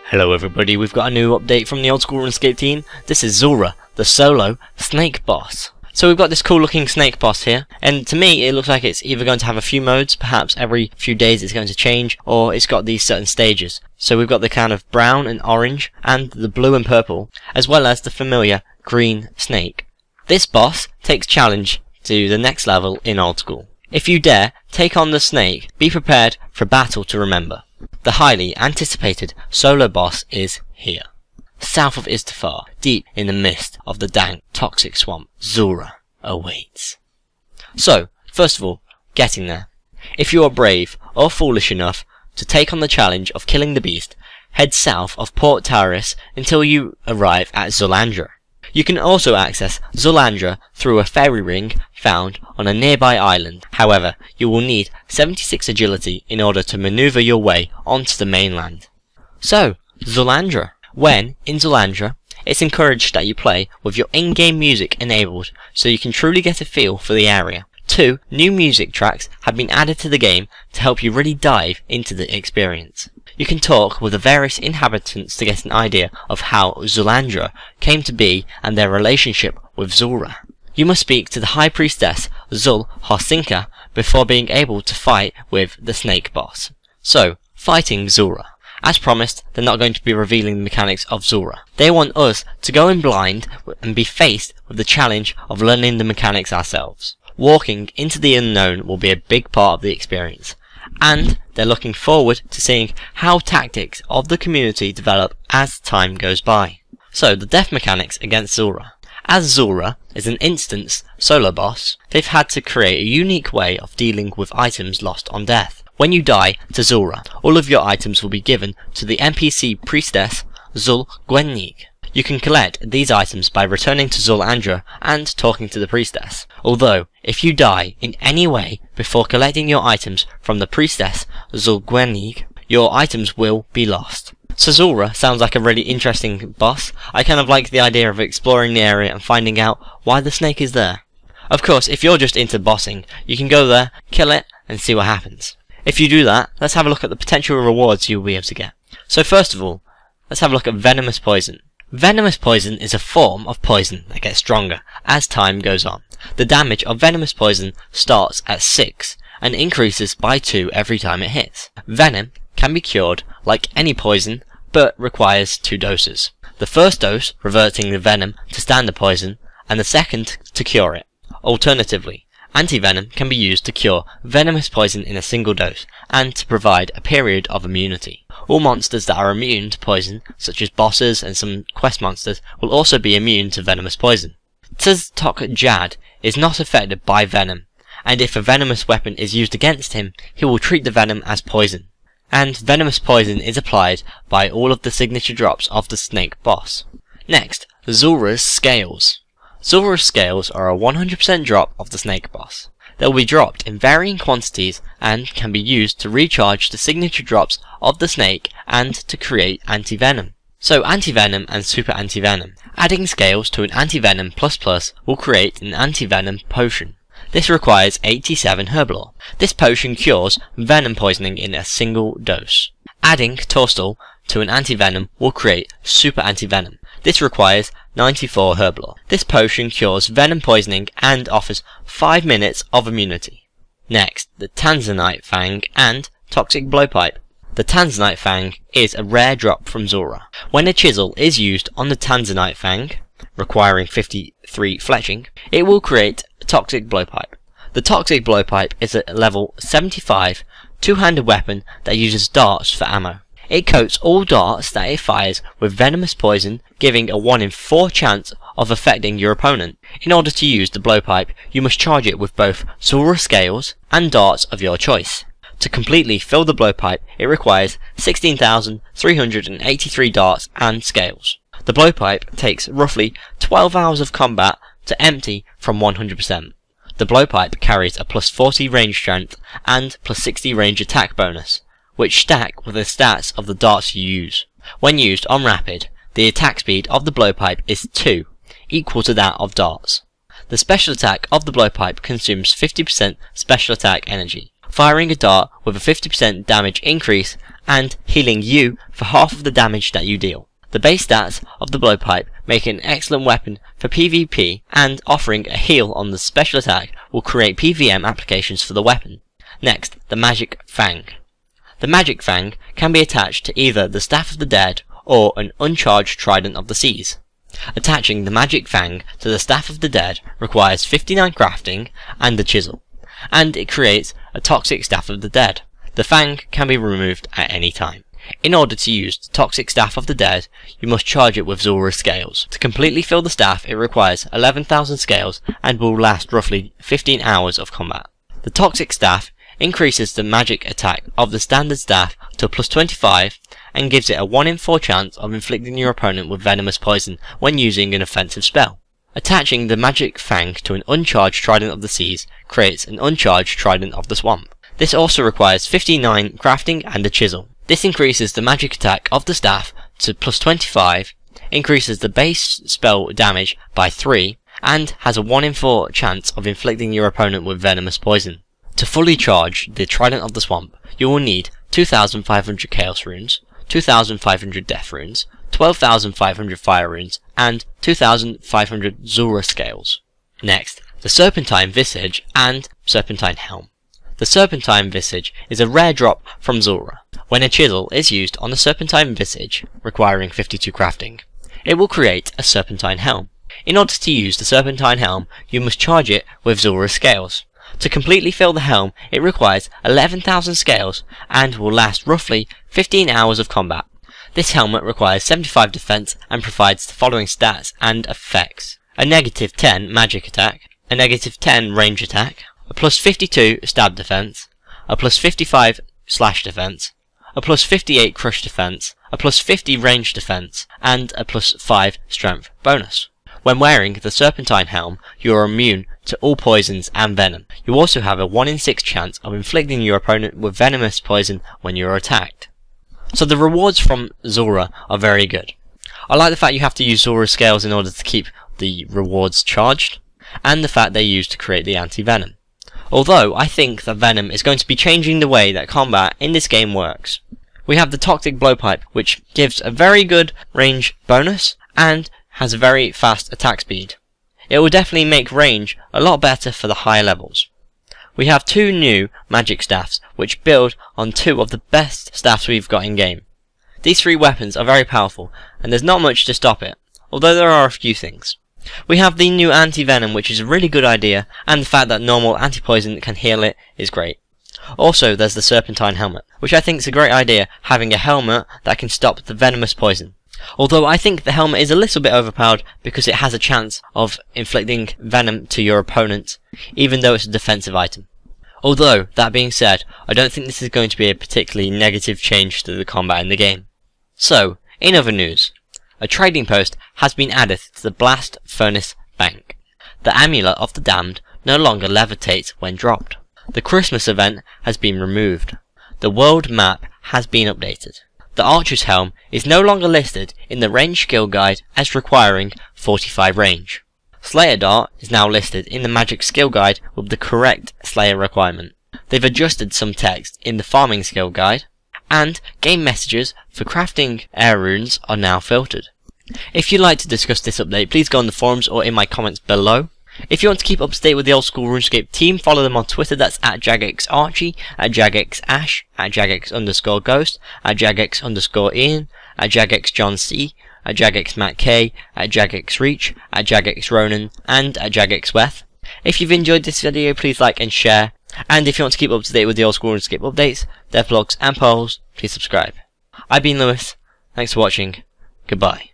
Hello everybody, we've got a new update from the Old School RuneScape team. This is Zulrah, the solo snake boss. So we've got this cool looking snake boss here, and to me it looks like it's either going to have a few modes, perhaps every few days it's going to change, or it's got these certain stages. So we've got the kind of brown and orange, and the blue and purple, as well as the familiar green snake. This boss takes challenge to the next level in Old School. If you dare take on the snake, be prepared for battle to remember. The highly anticipated solo boss is here. South of Isafdar, deep in the midst of the dank, toxic swamp, Zulrah awaits. So, first of all, getting there. If you are brave or foolish enough to take on the challenge of killing the beast, head south of Port Taurus until you arrive at Zul-Andra. You can also access Zul-Andra through a fairy ring found on a nearby island. However, you will need 76 agility in order to maneuver your way onto the mainland. So, Zul-Andra. When in Zul-Andra, it's encouraged that you play with your in-game music enabled so you can truly get a feel for the area. 2 new music tracks have been added to the game to help you really dive into the experience. You can talk with the various inhabitants to get an idea of how Zul-Andra came to be and their relationship with Zulrah. You must speak to the High Priestess Zul-Andra before being able to fight with the snake boss. So, fighting Zulrah. As promised, they're not going to be revealing the mechanics of Zulrah. They want us to go in blind and be faced with the challenge of learning the mechanics ourselves. Walking into the unknown will be a big part of the experience, and they're looking forward to seeing how tactics of the community develop as time goes by. So, the death mechanics against Zulrah. As Zulrah is an instance solo boss, they've had to create a unique way of dealing with items lost on death. When you die to Zulrah, all of your items will be given to the NPC priestess Zul-Andra. You can collect these items by returning to Zul-Andra and talking to the priestess. Although, if you die in any way before collecting your items from the priestess Zul-Andra, your items will be lost. So Zulrah sounds like a really interesting boss. I kind of like the idea of exploring the area and finding out why the snake is there. Of course, if you're just into bossing, you can go there, kill it, and see what happens. If you do that, let's have a look at the potential rewards you'll be able to get. So first of all, let's have a look at venomous poison. Venomous poison is a form of poison that gets stronger as time goes on. The damage of venomous poison starts at 6 and increases by 2 every time it hits. Venom can be cured like any poison, but requires 2 doses. The first dose reverting the venom to standard poison, and the second to cure it. Alternatively, anti-venom can be used to cure venomous poison in a single dose, and to provide a period of immunity. All monsters that are immune to poison, such as bosses and some quest monsters, will also be immune to venomous poison. Jad is not affected by venom, and if a venomous weapon is used against him, he will treat the venom as poison. And venomous poison is applied by all of the signature drops of the snake boss. Next, Zulrah's scales. Zulrah's scales are a 100% drop of the snake boss. They will be dropped in varying quantities and can be used to recharge the signature drops of the snake and to create anti-venom. So anti-venom and super anti-venom. Adding scales to an anti-venom plus will create an anti-venom potion. This requires 87 herblore. This potion cures venom poisoning in a single dose. Adding Torstal to an anti-venom will create super anti-venom. This requires 94 herblore. This potion cures venom poisoning and offers 5 minutes of immunity. Next, the Tanzanite Fang and Toxic Blowpipe. The Tanzanite Fang is a rare drop from Zulrah. When a chisel is used on the Tanzanite Fang, requiring 53 fletching, it will create a Toxic Blowpipe. The Toxic Blowpipe is a level 75 two-handed weapon that uses darts for ammo. It coats all darts that it fires with venomous poison, giving a 1 in 4 chance of affecting your opponent. In order to use the blowpipe, you must charge it with both Zulrah scales and darts of your choice. To completely fill the blowpipe, it requires 16,383 darts and scales. The blowpipe takes roughly 12 hours of combat to empty from 100%. The blowpipe carries a plus 40 range strength and plus 60 range attack bonus, which stack with the stats of the darts you use. When used on rapid, the attack speed of the blowpipe is 2, equal to that of darts. The special attack of the blowpipe consumes 50% special attack energy. Firing a dart with a 50% damage increase and healing you for half of the damage that you deal. The base stats of the blowpipe make it an excellent weapon for PvP, and offering a heal on the special attack will create PvM applications for the weapon. Next, the magic fang. The magic fang can be attached to either the Staff of the Dead or an uncharged Trident of the Seas. Attaching the magic fang to the Staff of the Dead requires 59 crafting and a chisel, and it creates a toxic Staff of the Dead. The fang can be removed at any time. In order to use the toxic Staff of the Dead, you must charge it with Zulrah scales. To completely fill the staff, it requires 11,000 scales and will last roughly 15 hours of combat. The toxic staff increases the magic attack of the standard staff to +25 and gives it a 1 in 4 chance of inflicting your opponent with venomous poison when using an offensive spell. Attaching the magic fang to an uncharged Trident of the Seas creates an uncharged Trident of the Swamp. This also requires 59 crafting and a chisel. This increases the magic attack of the staff to +25, increases the base spell damage by 3, and has a 1 in 4 chance of inflicting your opponent with venomous poison. To fully charge the Trident of the Swamp, you will need 2,500 Chaos Runes, 2,500 Death Runes, 12,500 Fire Runes, and 2,500 Zulrah Scales. Next, the Serpentine Visage and Serpentine Helm. The Serpentine Visage is a rare drop from Zulrah. When a chisel is used on the Serpentine Visage, requiring 52 crafting, it will create a Serpentine Helm. In order to use the Serpentine Helm, you must charge it with Zulrah Scales. To completely fill the helm, it requires 11,000 scales and will last roughly 15 hours of combat. This helmet requires 75 defense and provides the following stats and effects: a -10 magic attack, a -10 range attack, a +52 stab defense, a +55 slash defense, a +58 crush defense, a +50 range defense, and a +5 strength bonus. When wearing the Serpentine Helm, you are immune to all poisons and venom. You also have a 1 in 6 chance of inflicting your opponent with venomous poison when you are attacked. So the rewards from Zulrah are very good. I like the fact you have to use Zulrah scales in order to keep the rewards charged, and the fact they're used to create the anti-venom. Although I think that venom is going to be changing the way that combat in this game works. We have the toxic blowpipe, which gives a very good range bonus and has a very fast attack speed. It will definitely make range a lot better for the higher levels. We have 2 new magic staffs which build on 2 of the best staffs we've got in game. These 3 weapons are very powerful and there's not much to stop it, although there are a few things. We have the new anti-venom, which is a really good idea, and the fact that normal anti-poison can heal it is great. Also there's the Serpentine helmet, which I think is a great idea, having a helmet that can stop the venomous poison. Although I think the helmet is a little bit overpowered because it has a chance of inflicting venom to your opponent, even though it's a defensive item. Although, that being said, I don't think this is going to be a particularly negative change to the combat in the game. So, in other news, a trading post has been added to the Blast Furnace Bank. The Amulet of the Damned no longer levitates when dropped. The Christmas event has been removed. The world map has been updated. The Archer's Helm is no longer listed in the range skill guide as requiring 45 range. Slayer Dart is now listed in the magic skill guide with the correct Slayer requirement. They've adjusted some text in the farming skill guide, and game messages for crafting air runes are now filtered. If you'd like to discuss this update, please go on the forums or in my comments below. If you want to keep up to date with the Old School RuneScape team, follow them on Twitter. That's at JagXArchie, at JagXAsh, at JagX_Ghost, at JagX_Ian, at JagXJohnC, at JagXMattK, at JagXReach, at JagXRonan, and at JagXWeth. If you've enjoyed this video, please like and share. And if you want to keep up to date with the Old School RuneScape updates, their vlogs and polls, please subscribe. I've been Lewis. Thanks for watching. Goodbye.